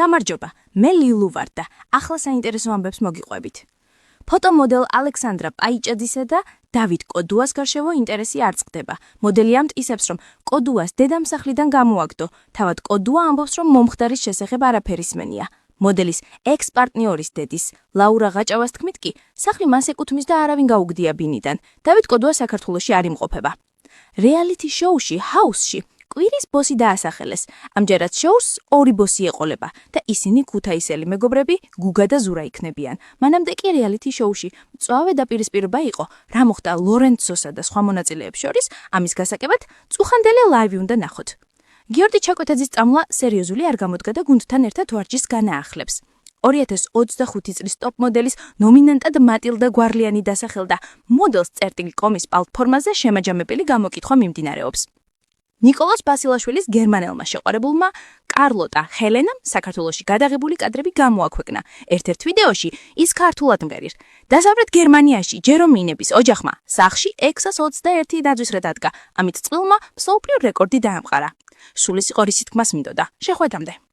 გამარჯობა, მე ლილუ ვარ და ახლა საინტერესო ამბებს მოგიყვებით. ფოტომოდელ ალექსანდრა პაიჭაძისა და დავით კოდუას გარშევო ინტერესი არ წყდება. მოდელი ამტკიცებს, რომ კოდუას დედამსახლიდან გამოაგდო, თავად კოდუა ამბობს, რომ მომხდარის შესახებ არაფერი სმენია. მოდელის ექს-პარტნიორის დედის, ლაურა ღაჭავას თქმით კი, სახლი მას ეკუთვნის და არავინ გაუგდია ბინიდან. დავით კოდუა საქართველოში არ იმყოფება. რეალიტი შოუში, ჰაუსში, კვირის ბოსი დაასახელეს. ამჯერად შოუს ორი ბოსი ეყოლება და ისინი ქუთაისელი მეგობრები გუგა და ზურა იქნებიან. მანამდე კი რეალიტი შოუში მწვავე დაპირისპირება იყო, რა მოხდა ლორენცოსა და სხვა მონაწილეებს შორის, ამის გასაკებად წუხანდელი ლაივი უნდა ნახოთ. გიორგი ჩაკვეთაძის წამლა სერიოზული არ გამოდგა და გუნდთან ერთად ვარჯიშს განაახლებს. 2025 წლის ტოპ მოდელის ნომინანტად მატილდა გვარლიანი დასახელდა. მოდელს წერტილი.com-ის პლატფორმაზე შემაჯამებელი გამოკითხვა მიმდინარეობს. ნიკოლოზ ბასილაშვილის გერმანელმა შეყვარებულმა კარლოტა ჰელენამ საქართველოში გადაღებული კადრები გამოაქვეყნა. ერთ-ერთ ვიდეოში ის ქართულად მღერის. დასავლეთ გერმანიაში ჯერომინების ოჯახმა სახლში 621 დაძვისრა დადგა. ამით წყვილმა მსოფლიო რეკორდი დაამყარა. სულისიყო რისი თქმას მინდოდა. შეხვედრამდე.